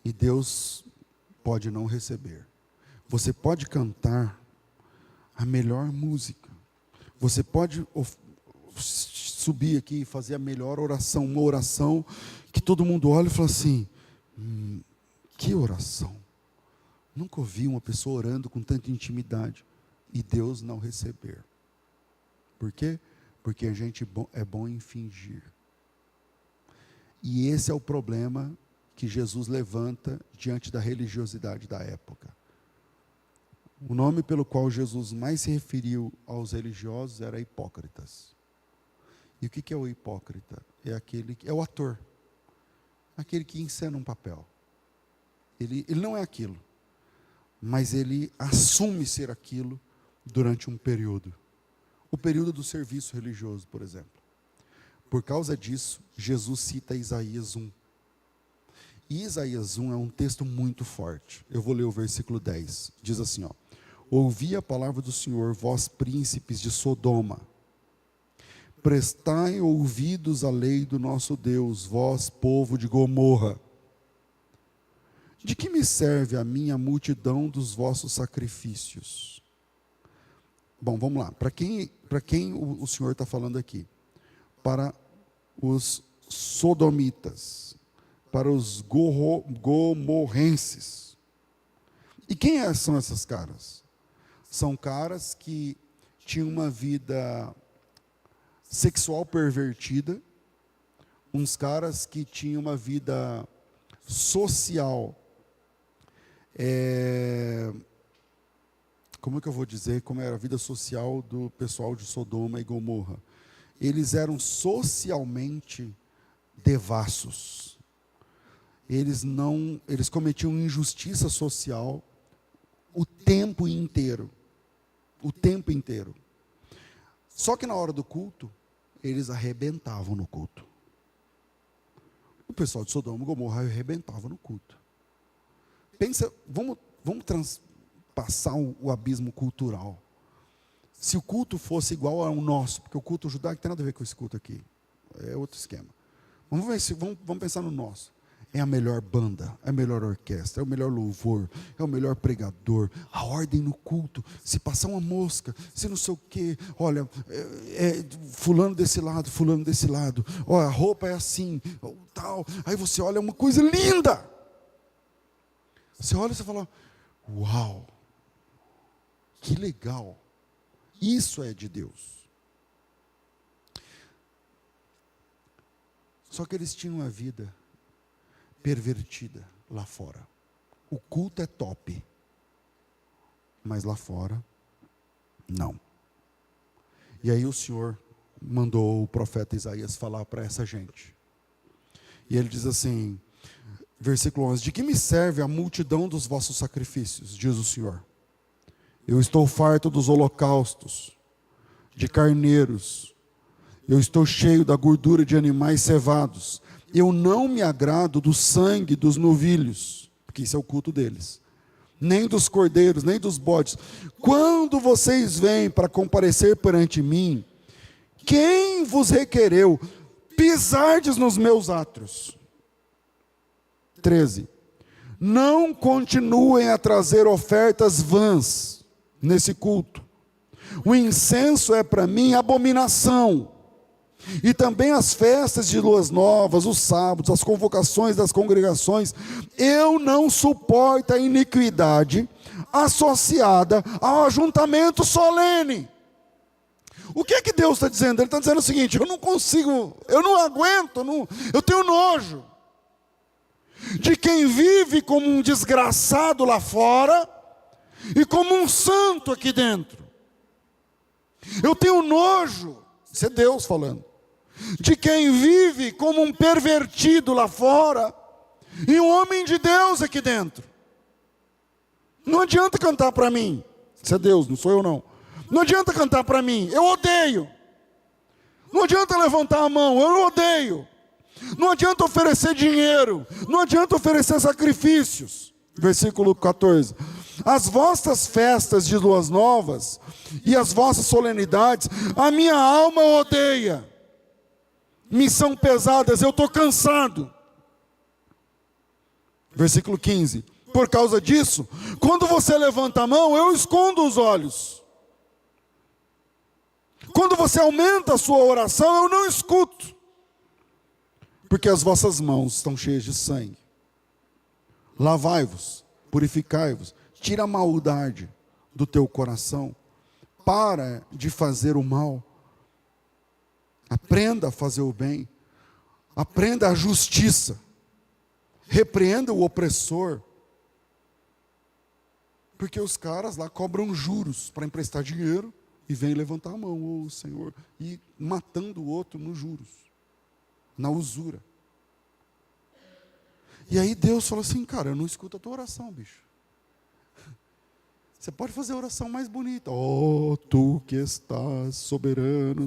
e Deus pode não receber. Você pode cantar a melhor música. Você pode subir aqui e fazer a melhor oração, uma oração que todo mundo olha e fala assim, que oração. Nunca ouvi uma pessoa orando com tanta intimidade e Deus não receber. Por quê? Porque a gente é bom em fingir. E esse é o problema que Jesus levanta diante da religiosidade da época. O nome pelo qual Jesus mais se referiu aos religiosos era hipócritas. E o que é o hipócrita? É o ator. Aquele que encena um papel. Ele não é aquilo, mas ele assume ser aquilo durante um período. O período do serviço religioso, por exemplo. Por causa disso, Jesus cita Isaías 1. E Isaías 1 é um texto muito forte. Eu vou ler o versículo 10. Diz assim, ouvi a palavra do Senhor, vós príncipes de Sodoma. Prestai ouvidos à lei do nosso Deus, vós povo de Gomorra. De que me serve a minha multidão dos vossos sacrifícios? Bom, vamos lá. Para quem o Senhor está falando aqui? Para os sodomitas, para os gomorrenses. E quem são esses caras? São caras que tinham uma vida sexual pervertida, uns caras que tinham uma vida social, como é que eu vou dizer, como era a vida social do pessoal de Sodoma e Gomorra? Eles eram socialmente devassos. Eles cometiam injustiça social o tempo inteiro. O tempo inteiro. Só que na hora do culto, eles arrebentavam no culto. O pessoal de Sodoma e Gomorra arrebentava no culto. Pensa, vamos transpassar o abismo cultural. Se o culto fosse igual ao nosso, porque o culto judaico tem nada a ver com esse culto aqui, é outro esquema. Vamos pensar no nosso. É a melhor banda, é a melhor orquestra, é o melhor louvor, é o melhor pregador, a ordem no culto, se passar uma mosca, se não sei o quê, olha, fulano desse lado, olha, a roupa é assim, tal, aí você olha, é uma coisa linda. Você olha e você fala, uau, que legal, isso é de Deus. Só que eles tinham uma vida pervertida lá fora. O culto é top, mas lá fora, não. E aí o Senhor mandou o profeta Isaías falar para essa gente. E ele diz assim, versículo 11, de que me serve a multidão dos vossos sacrifícios, diz o Senhor. Eu estou farto dos holocaustos, de carneiros, eu estou cheio da gordura de animais cevados. Eu não me agrado do sangue dos novilhos, porque isso é o culto deles, nem dos cordeiros, nem dos bodes. Quando vocês vêm para comparecer perante mim, quem vos requereu pisardes nos meus átrios? 13. Não continuem a trazer ofertas vãs nesse culto. O incenso é para mim abominação. E também as festas de luas novas, os sábados, as convocações das congregações. Eu não suporto a iniquidade associada ao ajuntamento solene. O que é que Deus está dizendo? Ele está dizendo o seguinte, eu não consigo, eu não aguento, eu tenho nojo de quem vive como um desgraçado lá fora e como um santo aqui dentro. Eu tenho nojo, isso é Deus falando, de quem vive como um pervertido lá fora e um homem de Deus aqui dentro. Não adianta cantar para mim, isso é Deus, não sou eu não. Não adianta cantar para mim, eu odeio. Não adianta levantar a mão, eu odeio. Não adianta oferecer dinheiro, não adianta oferecer sacrifícios. Versículo 14. As vossas festas de luas novas e as vossas solenidades, a minha alma odeia. Me são pesadas, eu estou cansado. Versículo 15. Por causa disso, quando você levanta a mão, eu escondo os olhos. Quando você aumenta a sua oração, eu não escuto. Porque as vossas mãos estão cheias de sangue. Lavai-vos, purificai-vos, tira a maldade do teu coração. Para de fazer o mal. Aprenda a fazer o bem. Aprenda a justiça. Repreenda o opressor. Porque os caras lá cobram juros para emprestar dinheiro e vêm levantar a mão, Senhor, e matando o outro nos juros, na usura. E aí Deus falou assim, cara, eu não escuto a tua oração, bicho. Você pode fazer a oração mais bonita. Oh, tu que estás soberano.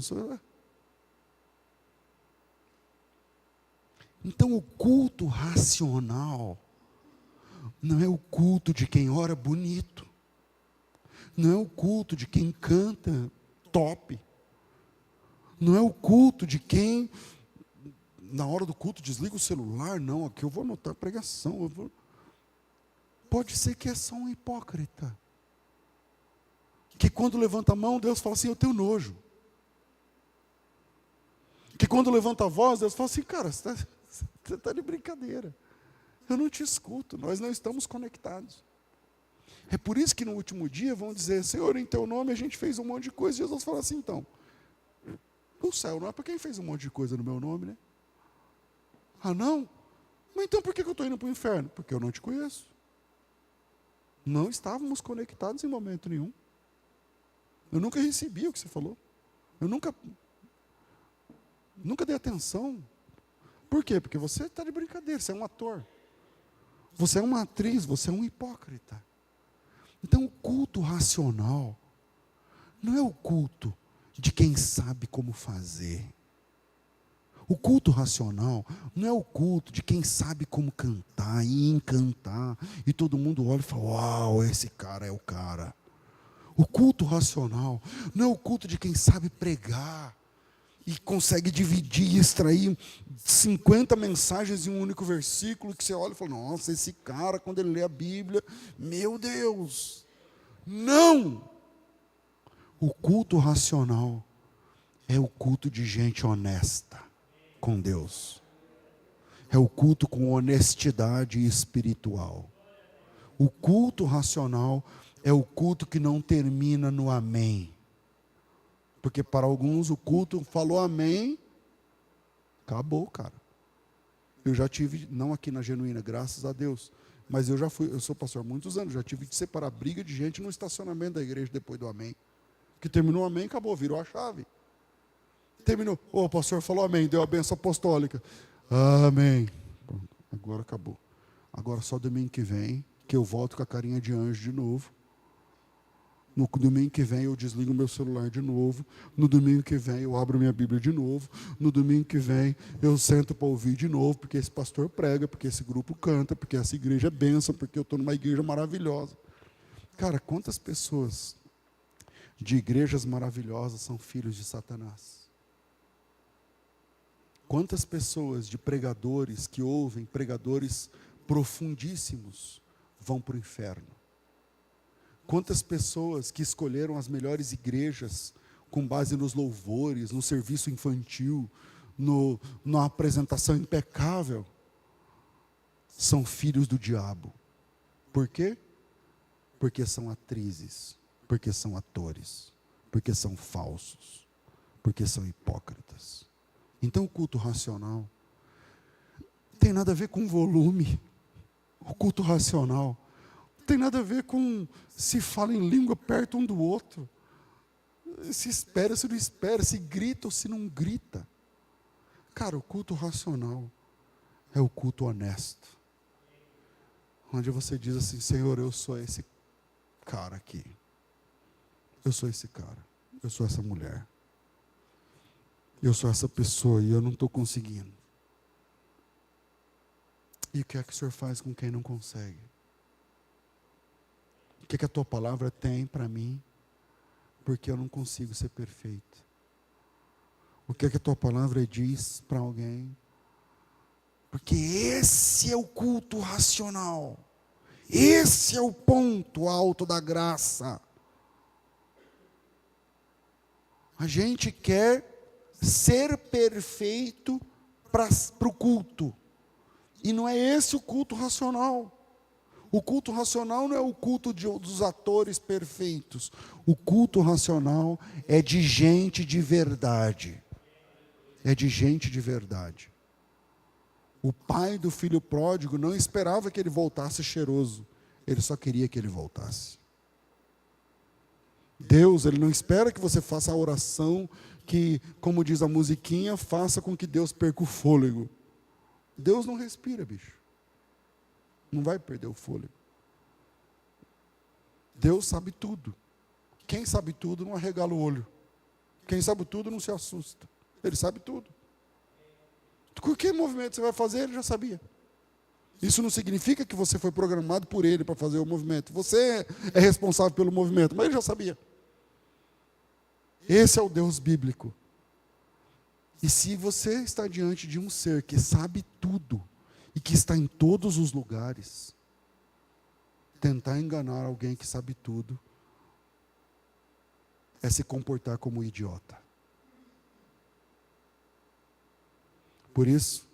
Então o culto racional não é o culto de quem ora bonito. Não é o culto de quem canta top. Não é o culto de quem, na hora do culto, desliga o celular. Não, aqui eu vou anotar a pregação. Pode ser que é só um hipócrita. Que quando levanta a mão, Deus fala assim, eu tenho nojo. Que quando levanta a voz, Deus fala assim, cara, você está de brincadeira. Eu não te escuto, nós não estamos conectados. É por isso que no último dia vão dizer, Senhor, em teu nome a gente fez um monte de coisa. Jesus fala assim, então, o céu não é para quem fez um monte de coisa no meu nome, né? Ah, não? Mas então por que eu estou indo para o inferno? Porque eu não te conheço. Não estávamos conectados em momento nenhum. Eu nunca recebi o que você falou. Eu nunca dei atenção. Por quê? Porque você está de brincadeira, você é um ator. Você é uma atriz, você é um hipócrita. Então o culto racional não é o culto de quem sabe como fazer. O culto racional não é o culto de quem sabe como cantar e encantar. E todo mundo olha e fala, uau, esse cara é o cara. O culto racional não é o culto de quem sabe pregar e consegue dividir e extrair 50 mensagens em um único versículo, que você olha e fala, nossa, esse cara, quando ele lê a Bíblia, meu Deus. Não! O culto racional é o culto de gente honesta com Deus. É o culto com honestidade espiritual. O culto racional é o culto que não termina no amém. Porque para alguns o culto falou amém, acabou, cara. Eu já tive, não aqui na Genuína, graças a Deus, mas eu sou pastor há muitos anos, já tive que separar briga de gente no estacionamento da igreja depois do amém. Que terminou o amém, acabou, virou a chave. Terminou, o pastor falou amém, deu a benção apostólica. Amém. Pronto, agora acabou. Agora só domingo que vem, que eu volto com a carinha de anjo de novo. No domingo que vem eu desligo meu celular de novo. No domingo que vem eu abro minha Bíblia de novo. No domingo que vem eu sento para ouvir de novo, porque esse pastor prega, porque esse grupo canta, porque essa igreja é bênção, porque eu estou numa igreja maravilhosa. Cara, quantas pessoas de igrejas maravilhosas são filhos de Satanás? Quantas pessoas de pregadores que ouvem, pregadores profundíssimos, vão para o inferno? Quantas pessoas que escolheram as melhores igrejas com base nos louvores, no serviço infantil, na apresentação impecável, são filhos do diabo. Por quê? Porque são atrizes, porque são atores, porque são falsos, porque são hipócritas. Então o culto racional não tem nada a ver com volume. O culto racional não tem nada a ver com se fala em língua perto um do outro. Se espera, se não espera, se grita ou se não grita. Cara, o culto racional é o culto honesto. Onde você diz assim, Senhor, eu sou esse cara aqui. Eu sou esse cara. Eu sou essa mulher. Eu sou essa pessoa e eu não estou conseguindo. E o que é que o Senhor faz com quem não consegue? O que é que a tua palavra tem para mim? Porque eu não consigo ser perfeito. O que é que a tua palavra diz para alguém? Porque esse é o culto racional. Esse é o ponto alto da graça. A gente quer ser perfeito para o culto. E não é esse o culto racional. O culto racional não é o culto dos atores perfeitos. O culto racional é de gente de verdade. É de gente de verdade. O pai do filho pródigo não esperava que ele voltasse cheiroso. Ele só queria que ele voltasse. Deus, Ele não espera que você faça a oração que, como diz a musiquinha, faça com que Deus perca o fôlego. Deus não respira, bicho. Não vai perder o fôlego. Deus sabe tudo. Quem sabe tudo não arregala o olho. Quem sabe tudo não se assusta. Ele sabe tudo. Que movimento você vai fazer, Ele já sabia. Isso não significa que você foi programado por Ele para fazer o movimento. Você é responsável pelo movimento, mas Ele já sabia. Esse é o Deus bíblico. E se você está diante de um ser que sabe tudo, e que está em todos os lugares, tentar enganar alguém que sabe tudo, é se comportar como um idiota. Por isso,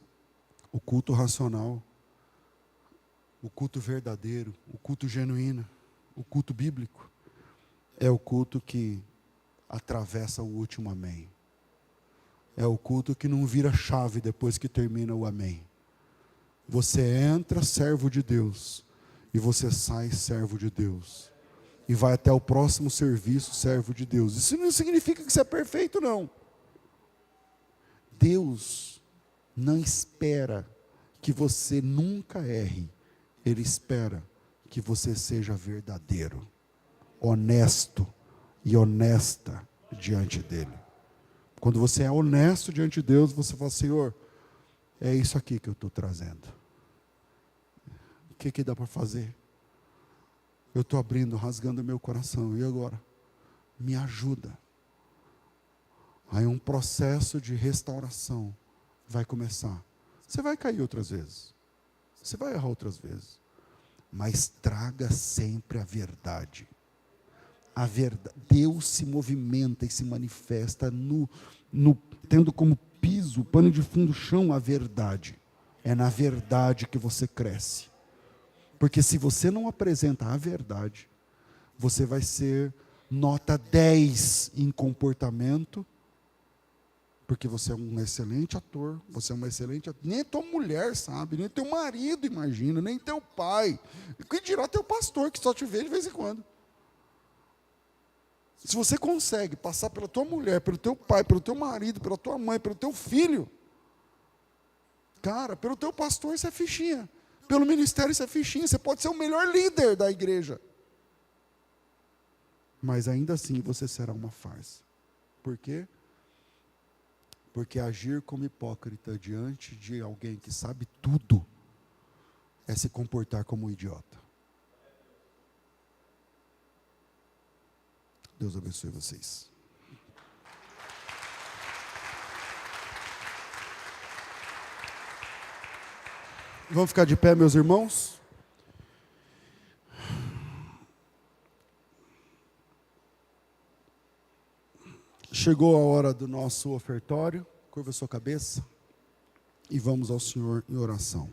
o culto racional, o culto verdadeiro, o culto genuíno, o culto bíblico, é o culto que atravessa o último amém. É o culto que não vira chave depois que termina o amém. Você entra servo de Deus, e você sai servo de Deus. E vai até o próximo serviço servo de Deus. Isso não significa que você é perfeito, não. Deus não espera que você nunca erre. Ele espera que você seja verdadeiro, honesto e honesta diante dele. Quando você é honesto diante de Deus, você fala: Senhor, é isso aqui que eu estou trazendo. O que dá para fazer? Eu estou abrindo, rasgando meu coração. E agora? Me ajuda. Aí um processo de restauração vai começar. Você vai cair outras vezes. Você vai errar outras vezes. Mas traga sempre a verdade. A verdade. Deus se movimenta e se manifesta tendo como piso, pano de fundo, chão, a verdade. É na verdade que você cresce. Porque se você não apresenta a verdade, você vai ser nota 10 em comportamento, porque você é um excelente ator, você é uma excelente ator. Nem tua mulher sabe, nem teu marido imagina, nem teu pai. Que dirá teu pastor, que só te vê de vez em quando. Se você consegue passar pela tua mulher, pelo teu pai, pelo teu marido, pela tua mãe, pelo teu filho, cara, pelo teu pastor isso é fichinha. Pelo ministério isso é fichinha. Você pode ser o melhor líder da igreja. Mas ainda assim você será uma farsa. Por quê? Porque agir como hipócrita diante de alguém que sabe tudo é se comportar como um idiota. Deus abençoe vocês. Vamos ficar de pé, meus irmãos? Chegou a hora do nosso ofertório. Curva a sua cabeça e vamos ao Senhor em oração.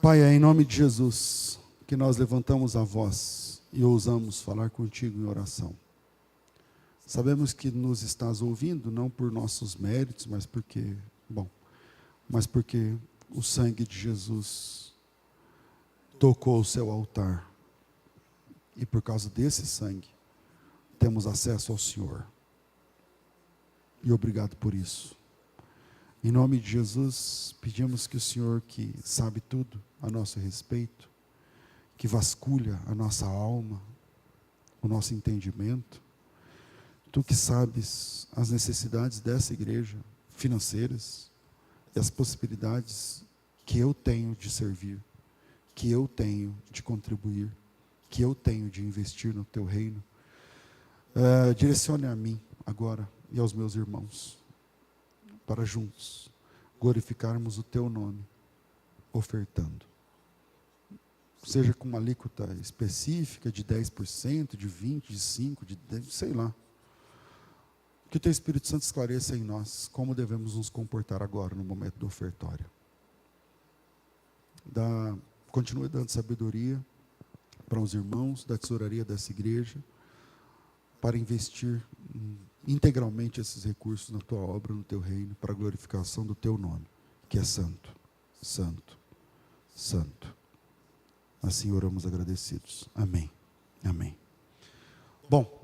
Pai, é em nome de Jesus que nós levantamos a voz e ousamos falar contigo em oração. Sabemos que nos estás ouvindo, não por nossos méritos, mas porque o sangue de Jesus tocou o seu altar. E por causa desse sangue, temos acesso ao Senhor. E obrigado por isso. Em nome de Jesus, pedimos que o Senhor, que sabe tudo a nosso respeito, que vasculha a nossa alma, o nosso entendimento, Tu que sabes as necessidades dessa igreja, financeiras, e as possibilidades que eu tenho de servir, que eu tenho de contribuir, que eu tenho de investir no Teu reino, direcione a mim agora e aos meus irmãos, para juntos glorificarmos o teu nome, ofertando. Seja com uma alíquota específica de 10%, de 20%, de 5%, de 10%, sei lá. Que o teu Espírito Santo esclareça em nós como devemos nos comportar agora no momento do ofertório. Continue dando sabedoria para os irmãos da tesouraria dessa igreja, para investir integralmente esses recursos na tua obra, no teu reino, para a glorificação do teu nome, que é santo, santo, santo. Assim oramos agradecidos. Amém. Amém. Bom.